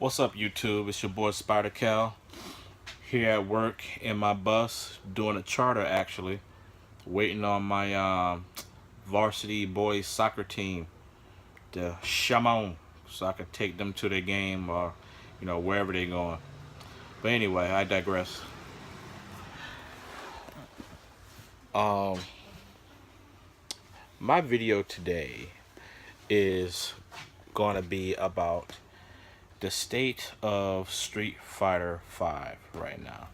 What's up, YouTube? It's your boy Spider Cal here at work in my bus doing a charter, actually, waiting on my varsity boys soccer team to come on so I could take them to their game or wherever they're going. But anyway, I digress. Um, my video today is gonna be about the state of Street Fighter 5 right now.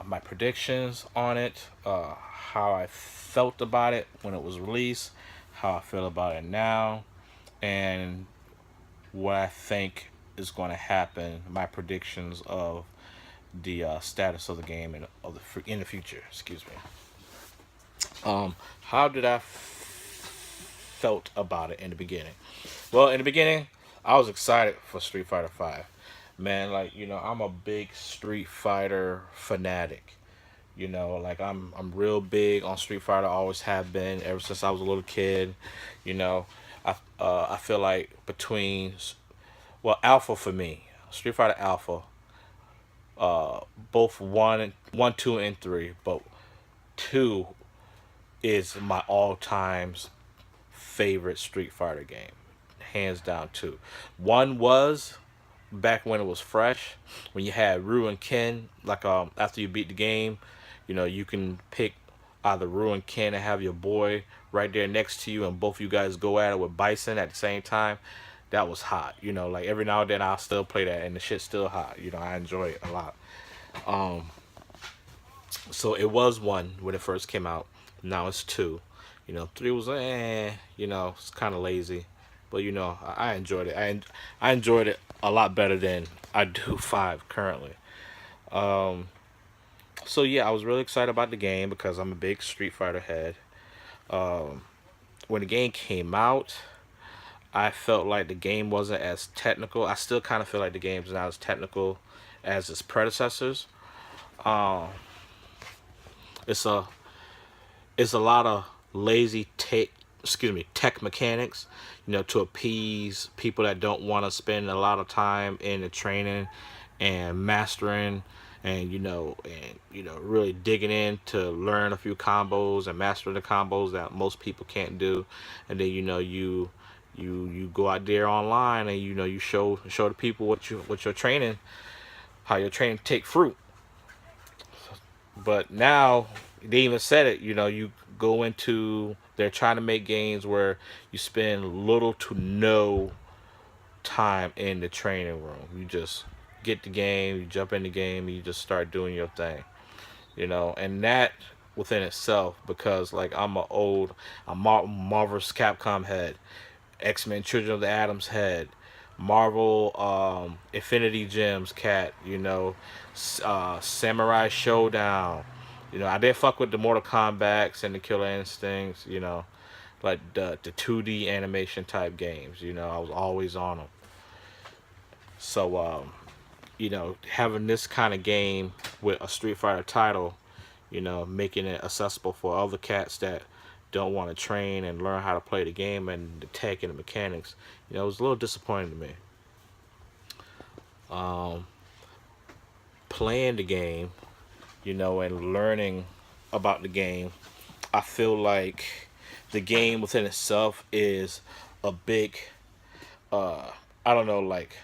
My predictions on it, how I felt about it when it was released, how I feel about it now, and what I think is going to happen. My predictions of the status of the game and in the future. Excuse me. How did I felt about it in the beginning? Well, in the beginning, I was excited for Street Fighter 5. Man, like, I'm a big Street Fighter fanatic. Like I'm real big on Street Fighter. I always have been ever since I was a little kid. You know, I feel like Alpha for me, Street Fighter Alpha, both one, two, and three, but two is my all times favorite Street Fighter game, hands down. Two, one was back when it was fresh, when you had Ryu and Ken. Like after you beat the game, you can pick either Ryu and Ken and have your boy right there next to you, and both you guys go at it with Bison at the same time. That was hot. Like every now and then I'll still play that, and the shit's still hot. I enjoy it a lot. Um, so it was one when it first came out. Now it's two. Three was it's kind of lazy, but I enjoyed it. I enjoyed it a lot better than I do five currently. Um, so yeah, I was really excited about the game because I'm a big Street Fighter head. Um, when the game came out, I felt like the game wasn't as technical. I still kind of feel like the game's not as technical as its predecessors. Um, it's a it's a lot of lazy tech mechanics, to appease people that don't want to spend a lot of time in the training and mastering, and really digging in to learn a few combos and master the combos that most people can't do. And then you go out there online, and you show the people what your training, how your training take fruit. But now they even said it. You go into, they're trying to make games where you spend little to no time in the training room. You just get the game, you jump in the game, and you just start doing your thing. And that within itself, because like I'm Marvel's Capcom head, X-Men Children of the Atom's head, Marvel Infinity Gems cat, Samurai Showdown. I did fuck with the Mortal Kombat's and the Killer Instincts, like the 2D animation type games. I was always on them. So having this kind of game with a Street Fighter title, making it accessible for other cats that don't want to train and learn how to play the game and the tech and the mechanics, it was a little disappointing to me. Um, Playing the game, and learning about the game, I feel like the game within itself is a big, uh, I don't know, like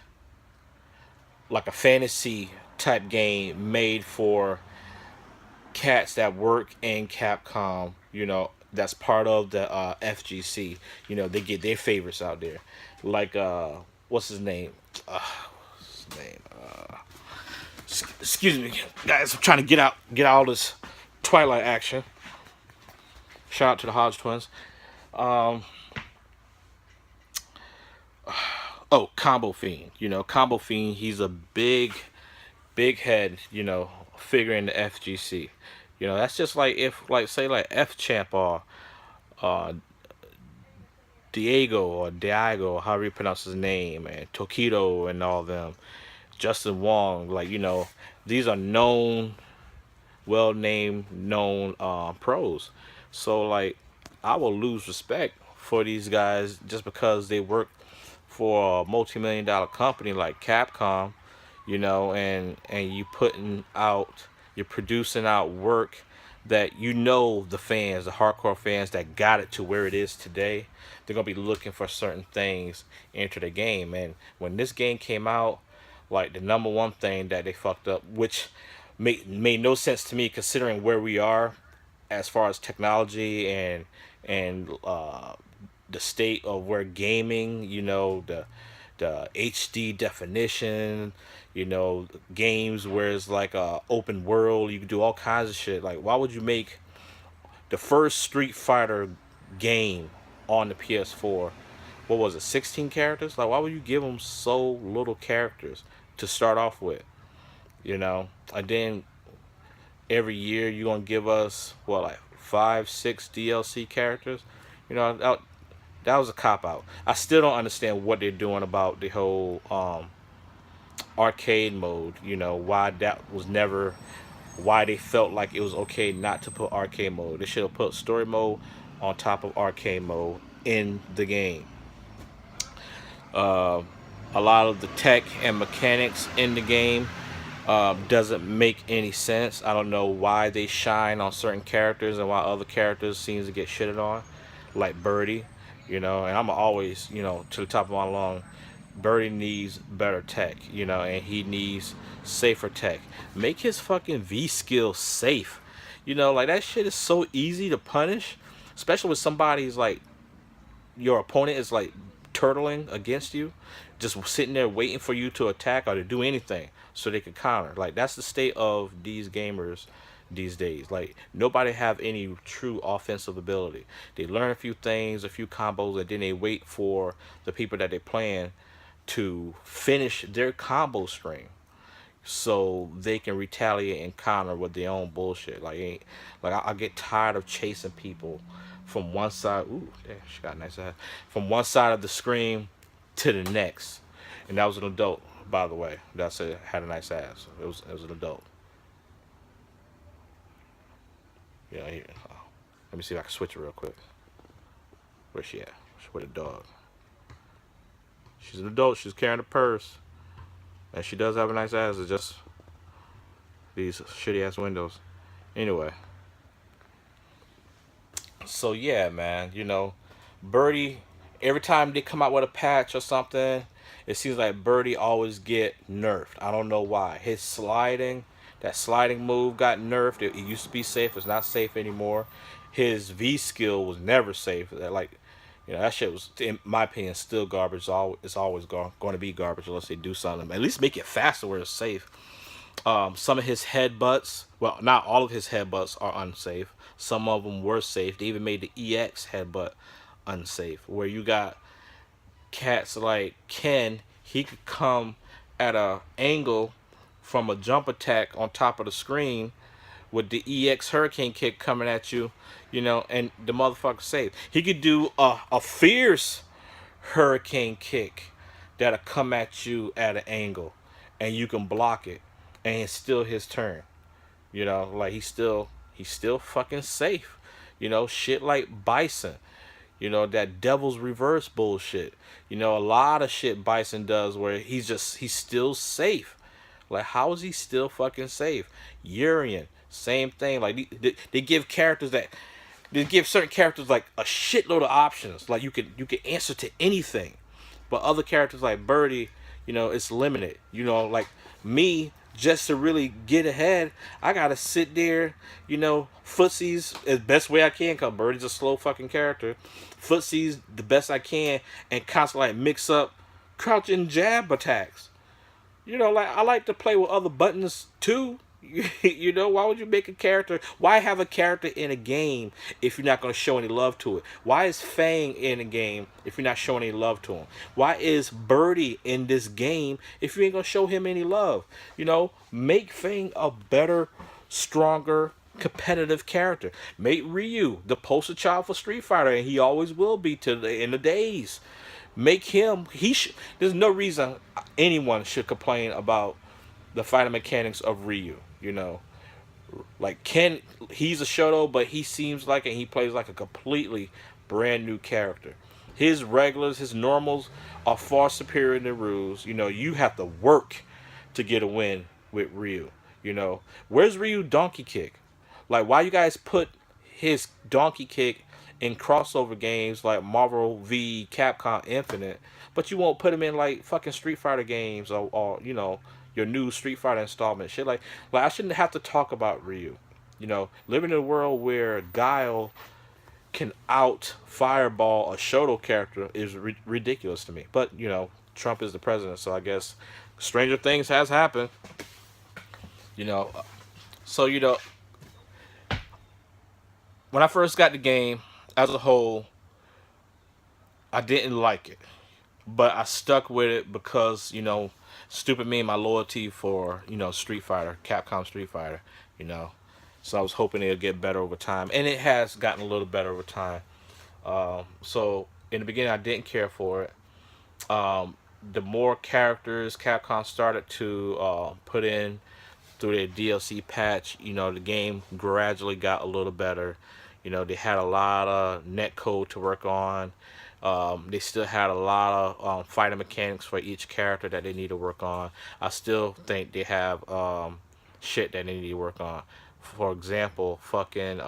a fantasy type game made for cats that work in Capcom. That's part of the FGC. They get their favorites out there, like what's his name? What's his name? Excuse me, guys. I'm trying to get all this Twilight action. Shout out to the Hodge twins. Um, oh, Combo Fiend. Combo Fiend. He's a big head. Figure in the FGC. That's just like if, like, say, like F Champ or uh, Diego or Diego, however you pronounce his name, and Tokido and all them. Justin Wong, like, these are known, well named, known pros. So like, I will lose respect for these guys just because they work for a multi-million-dollar company like Capcom, and you're producing out work that the fans, the hardcore fans that got it to where it is today, they're gonna be looking for certain things into the game. And when this game came out, like the number one thing that they fucked up, which made no sense to me considering where we are as far as technology and the state of where gaming, the HD definition, games where it's like a open world, you can do all kinds of shit. Like, why would you make the first Street Fighter game on the PS4? What was it, 16 characters? Like, why would you give them so little characters to start off with? And then every year you're gonna give us what, like 5, 6 DLC characters? That was a cop out. I still don't understand what they're doing about the whole arcade mode. Why that was never, why they felt like it was okay not to put arcade mode. They should have put story mode on top of arcade mode in the game. Uh, a lot of the tech and mechanics in the game doesn't make any sense. I don't know why they shine on certain characters and why other characters seems to get shitted on, like Birdie. And I'm always, to the top of my lung, Birdie needs better tech, and he needs safer tech. Make his fucking V skill safe. Like that shit is so easy to punish, especially with somebody's like your opponent is like turtling against you, just sitting there waiting for you to attack or to do anything so they can counter. Like that's the state of these gamers these days. Like nobody have any true offensive ability. They learn a few things, a few combos, and then they wait for the people that they're playing to finish their combo string so they can retaliate and counter with their own bullshit. I get tired of chasing people from one side. Ooh, damn, she got a nice ass. From one side of the screen to the next, and that was an adult, by the way. That said had a nice ass. It was an adult. Yeah, here. Let me see if I can switch it real quick. Where's she at? She's with a dog. She's an adult. She's carrying a purse, and she does have a nice ass. It's just these shitty ass windows. Anyway, so yeah, man. Birdie. Every time they come out with a patch or something, it seems like Birdie always get nerfed. I don't know why. That sliding move got nerfed. It used to be safe. It's not safe anymore. His V skill was never safe. That shit was, in my opinion, still garbage. It's always going to be garbage unless they do something. At least make it faster where it's safe. Some of his headbutts, well, not all of his headbutts are unsafe. Some of them were safe. They even made the EX headbutt unsafe, where you got cats like Ken. He could come at a angle from a jump attack on top of the screen with the EX hurricane kick coming at you, and the motherfucker safe. He could do a fierce hurricane kick that'll come at you at an angle, and you can block it, and it's still his turn. Like he's still fucking safe. Shit like Bison. That devil's reverse bullshit. A lot of shit Bison does where he's still safe. Like, how is he still fucking safe? Urian, same thing. Like, they give characters that they give certain characters like a shitload of options. Like, you can answer to anything, but other characters like Birdie, it's limited. Like me, just to really get ahead, I gotta sit there, footsies as best way I can, cause Birdie's a slow fucking character. Footsies the best I can, and constantly like mix up crouch and jab attacks. Like I like to play with other buttons too. Why would you make a character? Why have a character in a game if you're not going to show any love to it? Why is Fang in a game if you're not showing any love to him? Why is Birdie in this game if you ain't going to show him any love? Make Fang a better, stronger, competitive character. Make Ryu the poster child for Street Fighter, and he always will be to the end of days. Make him. There's no reason anyone should complain about the fighting mechanics of Ryu. Like Ken, he's a Shoto, but he seems like and he plays like a completely brand new character. His regulars, his normals are far superior than Ryu's. You know, you have to work to get a win with Ryu. You know, where's Ryu donkey kick? Like, why you guys put his donkey kick in crossover games like Marvel v Capcom Infinite, but you won't put him in like fucking Street Fighter games or you know, your new Street Fighter installment shit. Like I shouldn't have to talk about Ryu. You know, living in a world where Guile can out fireball a Shoto character is ridiculous to me. But you know, Trump is the president, so I guess stranger things has happened. You know, so you know, when I first got the game, as a whole, I didn't like it, but I stuck with it because you know, stupid me and my loyalty for you know Street Fighter, Capcom Street Fighter. You know, so I was hoping it'd get better over time, and it has gotten a little better over time. So in the beginning, I didn't care for it. The more characters Capcom started to put in through their DLC patch, you know, the game gradually got a little better. You know, they had a lot of net code to work on. They still had a lot of fighting mechanics for each character that they need to work on. I still think they have shit that they need to work on. For example, fucking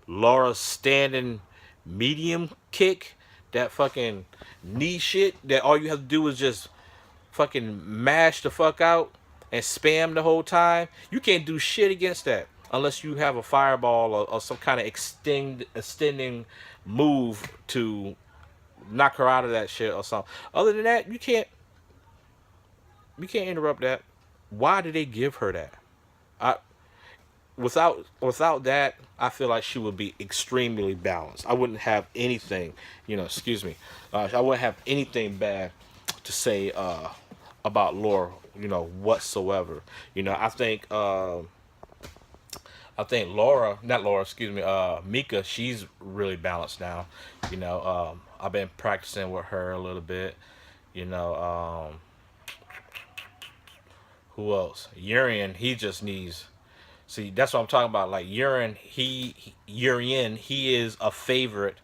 Laura standing medium kick, that fucking knee shit that all you have to do is just fucking mash the fuck out and spam the whole time. You can't do shit against that unless you have a fireball or some kind of extending move to knock her out of that shit or something. Other than that, you can't interrupt that. Why did they give her that? I without that, I feel like she would be extremely balanced. I wouldn't have anything, you know. Excuse me. I wouldn't have anything bad to say about Laura, you know, whatsoever. You know, I think Laura, not Laura, excuse me, Mika, she's really balanced now. You know, I've been practicing with her a little bit. You know, who else? Urian, he just needs. See, that's what I'm talking about. Like Urian, Urian, he is a favorite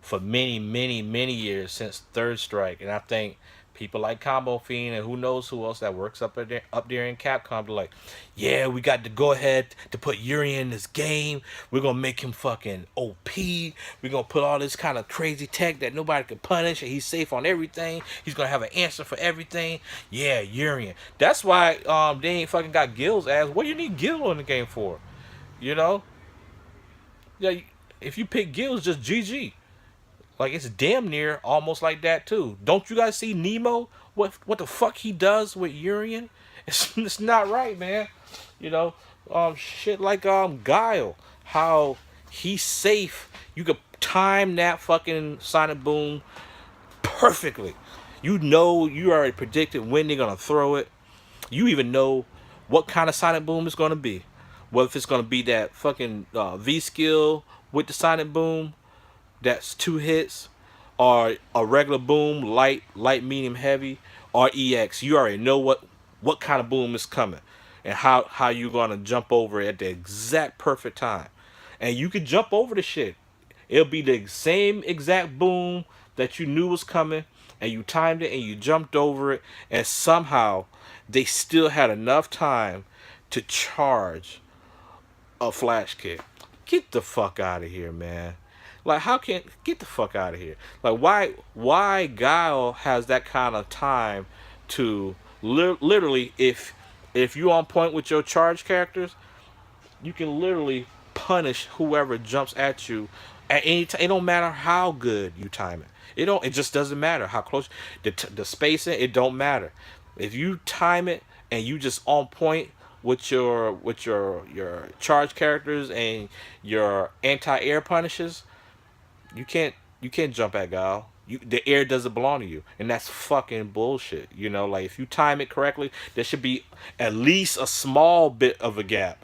for many, many, many years since Third Strike, and I think people like Combo Fiend and who knows who else that works up there in Capcom, they're like, yeah, we got to go ahead to put Yuri in this game. We're gonna make him fucking OP. We're gonna put all this kind of crazy tech that nobody can punish, and he's safe on everything. He's gonna have an answer for everything. Yeah, Urian. That's why they ain't fucking got Gil's ass. What do you need Gil in the game for? You know? Yeah, if you pick Gil's, just GG. Like it's damn near almost like that too. Don't you guys see Nemo? What the fuck he does with Urian? It's not right, man. You know, shit like Guile, how he's safe. You could time that fucking sonic boom perfectly. You know, you already predicted when they're gonna throw it. You even know what kind of sonic boom it's gonna be. Whether it's gonna be that fucking V skill with the sonic boom, that's two hits, or a regular boom, light, medium, heavy, or EX. You already know what kind of boom is coming, and how you're gonna jump over it at the exact perfect time, and you can jump over the shit. It'll be the same exact boom that you knew was coming, and you timed it and you jumped over it, and somehow they still had enough time to charge a flash kick. Get the fuck out of here, man. Like, how can get the fuck out of here? Like, why Guile has that kind of time to literally, if you on point with your charge characters, you can literally punish whoever jumps at you at any time. It don't matter how good you time it. It just doesn't matter how close the spacing. It don't matter if you time it and you just on point with your charge characters and your anti-air punishes. You can't jump at Guile. The air doesn't belong to you, and that's fucking bullshit. You know, like if you time it correctly, there should be at least a small bit of a gap.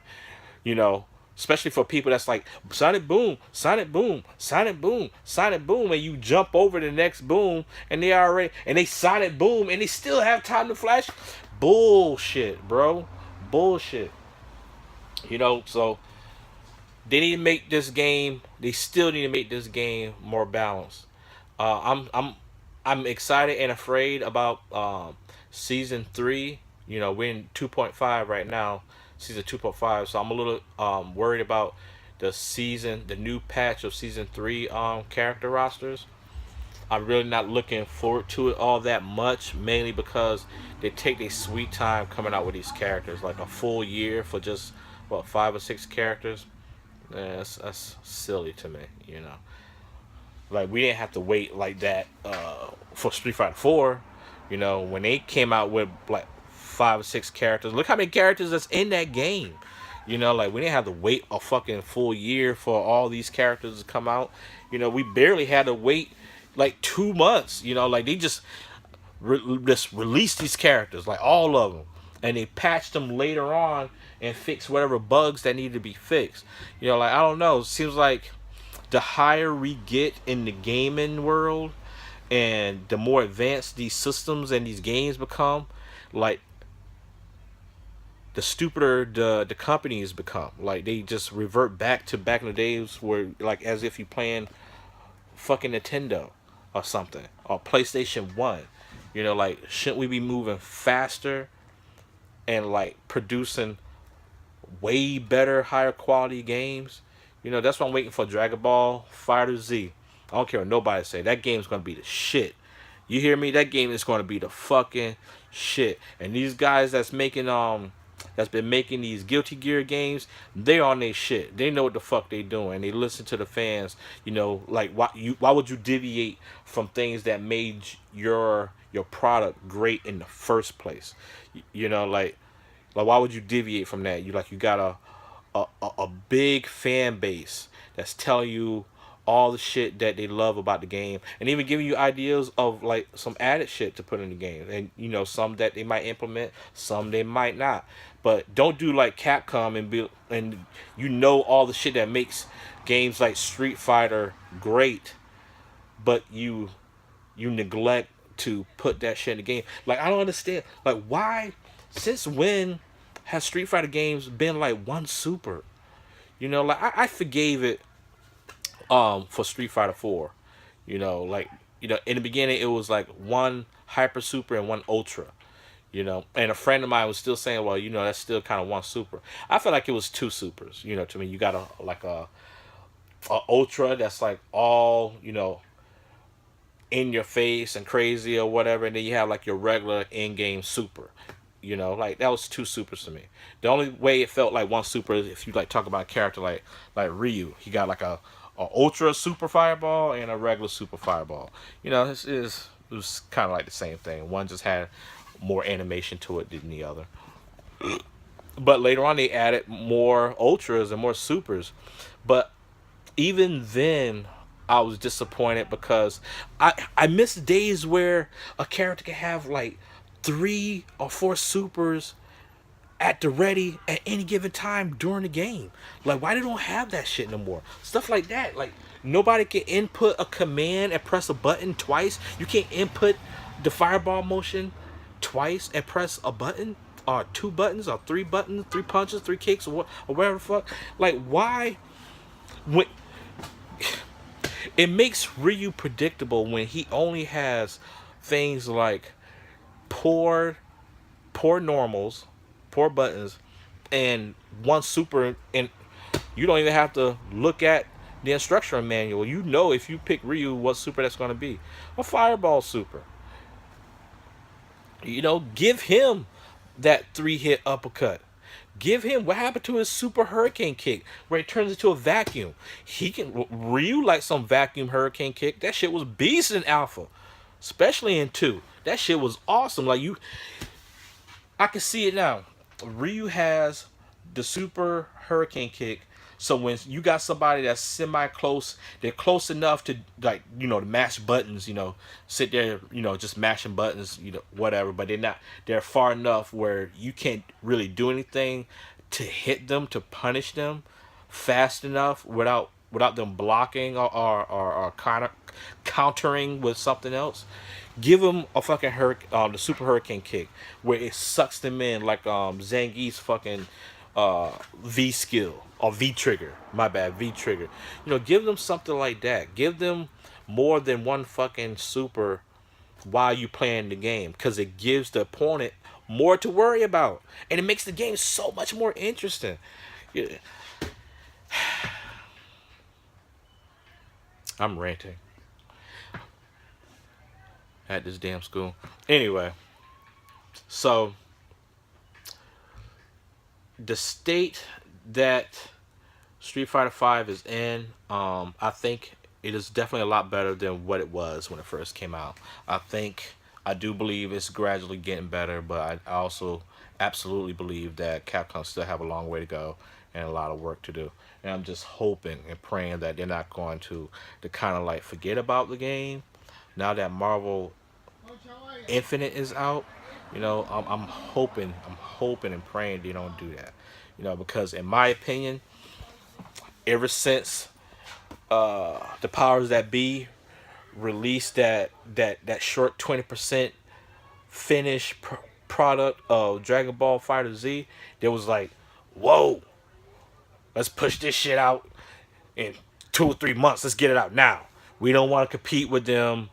You know, especially for people that's like Sonic Boom, Sonic Boom, Sonic Boom, Sonic Boom, and you jump over the next boom, and they Sonic Boom, and they still have time to flash. Bullshit, bro. Bullshit. You know, so they need to make this game. They still need to make this game more balanced. I'm excited and afraid about season 3. You know, we're in 2.5 right now, season 2.5. So I'm a little worried about the new patch of season 3 character rosters. I'm really not looking forward to it all that much, mainly because they take their sweet time coming out with these characters, like a full year for just what 5 or 6 characters. Yeah, that's silly to me, you know. Like we didn't have to wait like that for Street Fighter 4. You know, when they came out with like 5 or 6 characters, look how many characters that's in that game. You know, like we didn't have to wait a fucking full year for all these characters to come out. You know, we barely had to wait like 2 months. You know, like they just released these characters, like all of them, and they patched them later on and fixed whatever bugs that needed to be fixed. You know, like I don't know. It seems like the higher we get in the gaming world and the more advanced these systems and these games become, like the stupider the companies become. Like they just revert back to back in the days where like as if you playing fucking Nintendo or something or PlayStation 1. You know, like shouldn't we be moving faster and like producing way better, higher quality games? You know, that's why I'm waiting for Dragon Ball Fighter Z. I don't care what nobody say. That game's gonna be the shit. You hear me? That game is gonna be the fucking shit. And these guys that's been making these Guilty Gear games, they on their shit. They know what the fuck they doing. They listen to the fans. You know, like why would you deviate from things that made your product great in the first place? You know, like why would you deviate from that? You got a big fan base that's telling you all the shit that they love about the game and even giving you ideas of like some added shit to put in the game, and you know some that they might implement, some they might not. But don't do like Capcom and you know all the shit that makes games like Street Fighter great, but you neglect to put that shit in the game. Like I don't understand. Like why? Since when has Street Fighter games been like one super? You know, like I forgave it for Street Fighter 4. You know, like you know in the beginning it was like one hyper super and one ultra. You know, and a friend of mine was still saying, well, you know, that's still kind of one super. I feel like it was two supers. You know, to me, you got a ultra that's like all you know in your face and crazy or whatever, and then you have like your regular in-game super. You know, like that was two supers to me. The only way it felt like one super is if you like talk about a character like Ryu. He got like a ultra super fireball and a regular super fireball. You know, it was kind of like the same thing. One just had more animation to it than the other. But later on, they added more ultras and more supers. But even then I was disappointed because I miss days where a character can have like 3 or 4 supers at the ready at any given time during the game. Like why they don't have that shit no more? Stuff like that. Like nobody can input a command and press a button twice. You can't input the fireball motion twice and press a button or 2 buttons or 3 buttons, 3 punches, 3 kicks or whatever the fuck. Like why when it makes Ryu predictable when he only has things like poor poor normals, poor buttons, and one super, and you don't even have to look at the instruction manual. You know if you pick Ryu what super that's going to be. A fireball super. You know, give him that 3 hit uppercut. Give him what happened to his super hurricane kick where it turns into a vacuum. He can Ryu like some vacuum hurricane kick. That shit was beast in alpha, especially in 2. That shit was awesome. Like I can see it now. Ryu has the super hurricane kick. So when you got somebody that's semi close, they're close enough to like you know to mash buttons. You know, sit there, you know, just mashing buttons. You know, whatever. But they're not. They're far enough where you can't really do anything to hit them to punish them fast enough without them blocking or countering with something else. Give them a fucking the super hurricane kick where it sucks them in like Zangief's fucking V skill or V trigger. My bad, V trigger. You know, give them something like that. Give them more than one fucking super while you playing the game, because it gives the opponent more to worry about, and it makes the game so much more interesting. Yeah, I'm ranting at this damn school. Anyway, so the state that Street Fighter Five is in, I think it is definitely a lot better than what it was when it first came out. I do believe it's gradually getting better, but I also absolutely believe that Capcom still have a long way to go and a lot of work to do. And I'm just hoping and praying that they're not going to kind of like forget about the game now that Marvel Infinite is out. I'm hoping and praying they don't do that. Because in my opinion, ever since the powers that be released that short 20% finished product of Dragon Ball Fighter Z, there was like, whoa, let's push this shit out in 2 or 3 months. Let's get it out now. We don't want to compete with them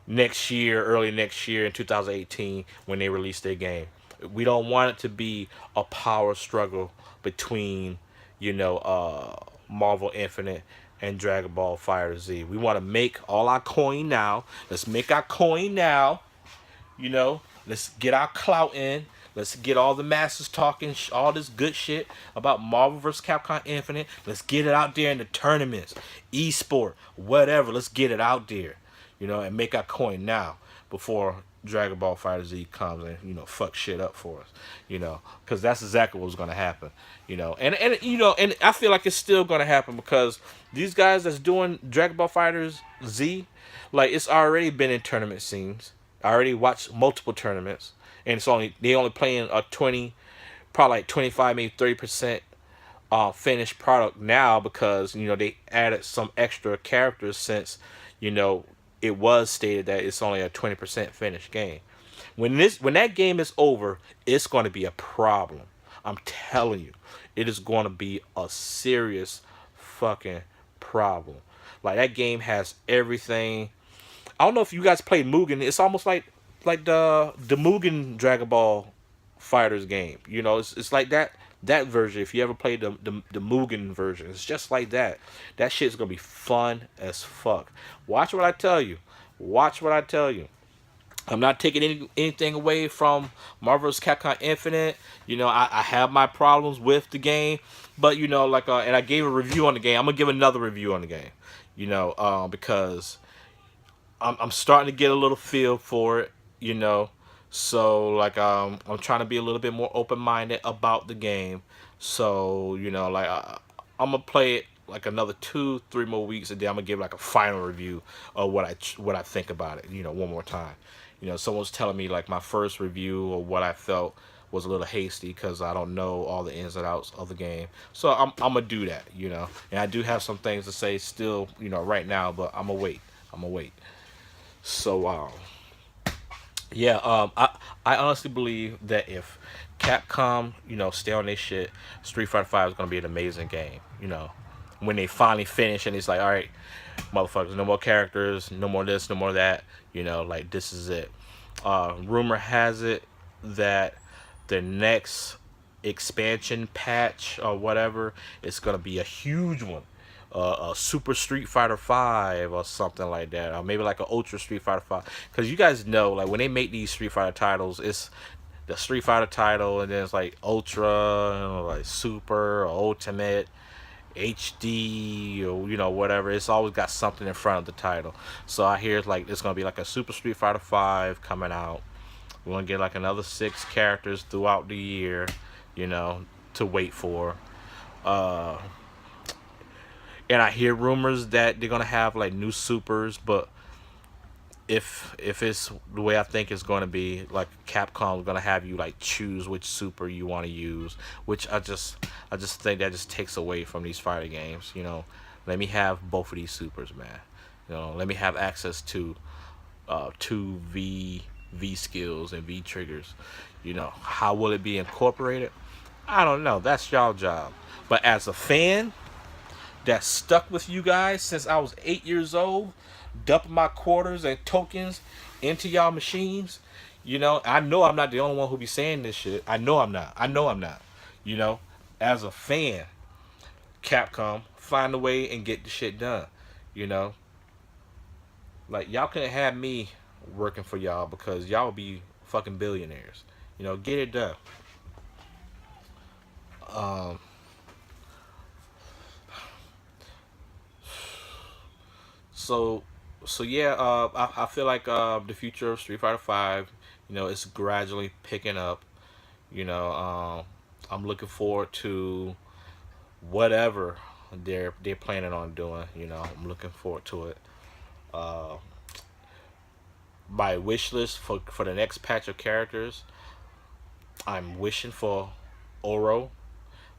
next year, early next year in 2018 when they release their game. We don't want it to be a power struggle between, Marvel Infinite and Dragon Ball Fighter Z. We want to make all our coin now. Let's make our coin now. Let's get our clout in. Let's get all the masses talking all this good shit about Marvel vs. Capcom Infinite. Let's get it out there in the tournaments, esport, whatever. Let's get it out there, and make our coin now before Dragon Ball Fighter Z comes and fuck shit up for us, because that's exactly what's gonna happen, and I feel like it's still gonna happen because these guys that's doing Dragon Ball Fighters Z, like it's already been in tournament scenes. I already watched multiple tournaments, and they only playing a 20, probably like 25, maybe 30% finished product now because they added some extra characters since you know it was stated that it's only a 20% finished game. When that game is over, it's going to be a problem. I'm telling you, it is going to be a serious fucking problem. Like that game has everything. I don't know if you guys played Mugen. It's almost like the Mugen Dragon Ball Fighters game. It's like that version. If you ever played the Mugen version, it's just like that. That shit's gonna be fun as fuck. Watch what I tell you. Watch what I tell you. I'm not taking anything away from Marvel's Capcom Infinite. I have my problems with the game, but and I gave a review on the game. I'm gonna give another review on the game. Because I'm starting to get a little feel for it. So I'm trying to be a little bit more open minded about the game. So I'm gonna play it like another 2-3 more weeks, and then I'm gonna give like a final review of what I think about it. One more time. Someone's telling me like my first review or what I felt was a little hasty because I don't know all the ins and outs of the game. So I'm gonna do that. And I do have some things to say still. Right now, but I'm gonna wait. I'm gonna wait. So yeah, I honestly believe that if Capcom, stay on their shit, Street Fighter Five is gonna be an amazing game. When they finally finish and it's like, all right, motherfuckers, no more characters, no more this, no more that. Like this is it. Rumor has it that the next expansion patch or whatever is gonna be a huge one. A Super Street Fighter 5 or something like that, or maybe like an Ultra Street Fighter 5. Because you guys know, like when they make these Street Fighter titles, it's the Street Fighter title, and then it's like Ultra, like Super or Ultimate, HD, or whatever. It's always got something in front of the title. So I hear it's gonna be like a Super Street Fighter 5 coming out. We're gonna get like another 6 characters throughout the year, to wait for. Uh, and I hear rumors that they're gonna have like new supers, but if it's the way I think it's gonna be, like Capcom's gonna have you like choose which super you want to use, which I just think that just takes away from these fighting games. Let me have both of these supers, man. Let me have access to two V skills and V triggers. How will it be incorporated? I don't know. That's y'all job. But as a fan that stuck with you guys since I was 8 years old, dumping my quarters and tokens into y'all machines. I know I'm not the only one who be saying this shit. I know I'm not. I know I'm not. You know, as a fan, Capcom, find a way and get the shit done. You know, like y'all couldn't have me working for y'all because y'all be fucking billionaires. Get it done. Um, so so yeah, I feel like the future of Street Fighter Five, it's gradually picking up. You know, I'm looking forward to whatever they're planning on doing. I'm looking forward to it. Uh, my wish list for the next patch of characters, I'm wishing for Oro.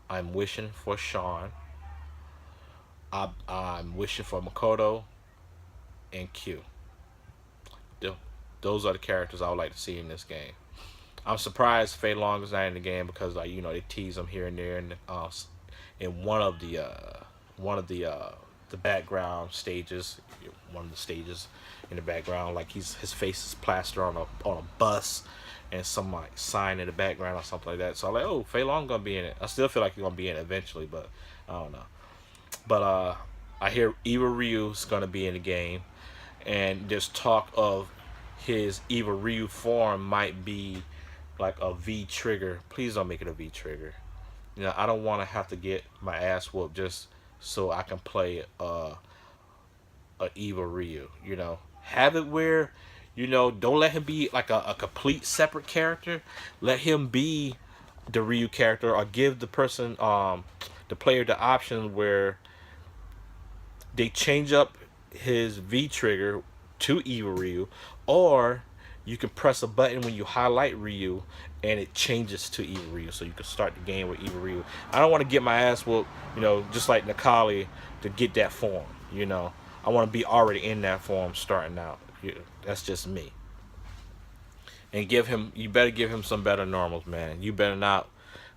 I'm wishing for Sean. I'm wishing for Makoto and Q. Those are the characters I would like to see in this game. I'm surprised Fei Long is not in the game because they tease him here and there in one of the background stages, one of the stages in the background, like his face is plastered on a bus and some like sign in the background or something like that. So I'm like, oh, Fei Long gonna be in it. I still feel like he's gonna be in it eventually, but I don't know. But I hear Eva Ryu's gonna be in the game, and there's talk of his Eva Ryu form might be like a V trigger. Please don't make it a V trigger. I don't want to have to get my ass whooped just so I can play a Eva Ryu. Have it where, don't let him be like a complete separate character. Let him be the Ryu character, or give the person, the player, the option where they change up his V trigger to Eva Ryu, or you can press a button when you highlight Ryu and it changes to Eva Ryu, so you can start the game with Eva Ryu. I don't want to get my ass whooped, just like Nakali, to get that form. I want to be already in that form starting out. That's just me. And you better give him some better normals, man. You better not,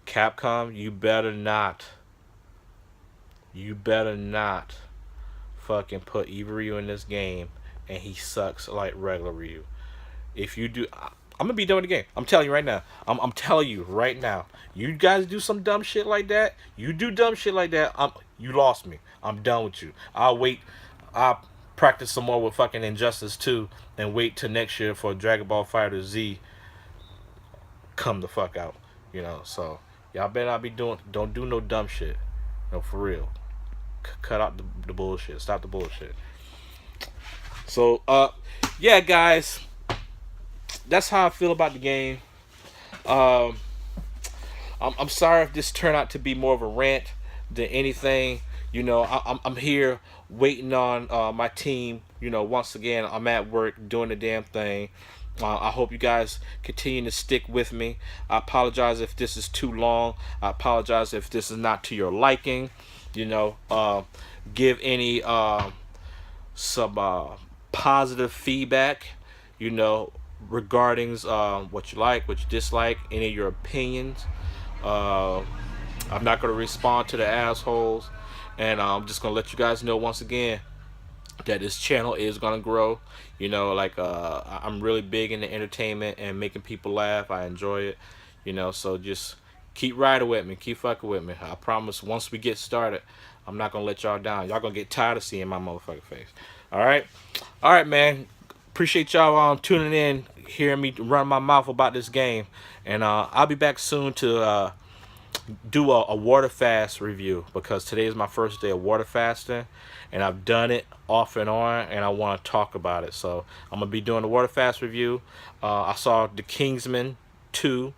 Capcom. You better not fucking put Eva Ryu in this game and he sucks like regular Ryu. If you do, I'm gonna be done with the game. I'm telling you right now. I'm telling you right now. You guys do some dumb shit like that. You do dumb shit like that. You lost me. I'm done with you. I'll wait. I'll practice some more with fucking Injustice 2 and wait till next year for Dragon Ball Fighter Z come the fuck out. So y'all better not be doing. Don't do no dumb shit. No, for real. Cut out the bullshit. Stop the bullshit. So yeah, guys, that's how I feel about the game. Um, I'm sorry if this turned out to be more of a rant than anything. I'm here waiting on my team. Once again, I'm at work doing the damn thing. I hope you guys continue to stick with me. I apologize if this is too long. I apologize if this is not to your liking. Give any some positive feedback. You know, regarding what you like, what you dislike, any of your opinions. Uh, I'm not going to respond to the assholes. And I'm just going to let you guys know once again that this channel is going to grow. I'm really big into entertainment and making people laugh. I enjoy it. So just keep riding with me. Keep fucking with me. I promise once we get started, I'm not going to let y'all down. Y'all going to get tired of seeing my motherfucking face. All right? All right, man. Appreciate y'all tuning in, hearing me run my mouth about this game. And I'll be back soon to do a water fast review, because today is my first day of water fasting, and I've done it off and on, and I want to talk about it. So I'm gonna be doing the water fast review. I saw the Kingsman 2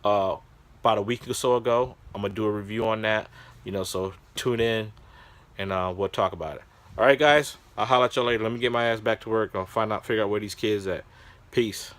about a week or so ago. I'm gonna do a review on that. So tune in and we'll talk about it. All right, guys. I'll holler at y'all later. Let me get my ass back to work. I'll figure out where these kids at. Peace.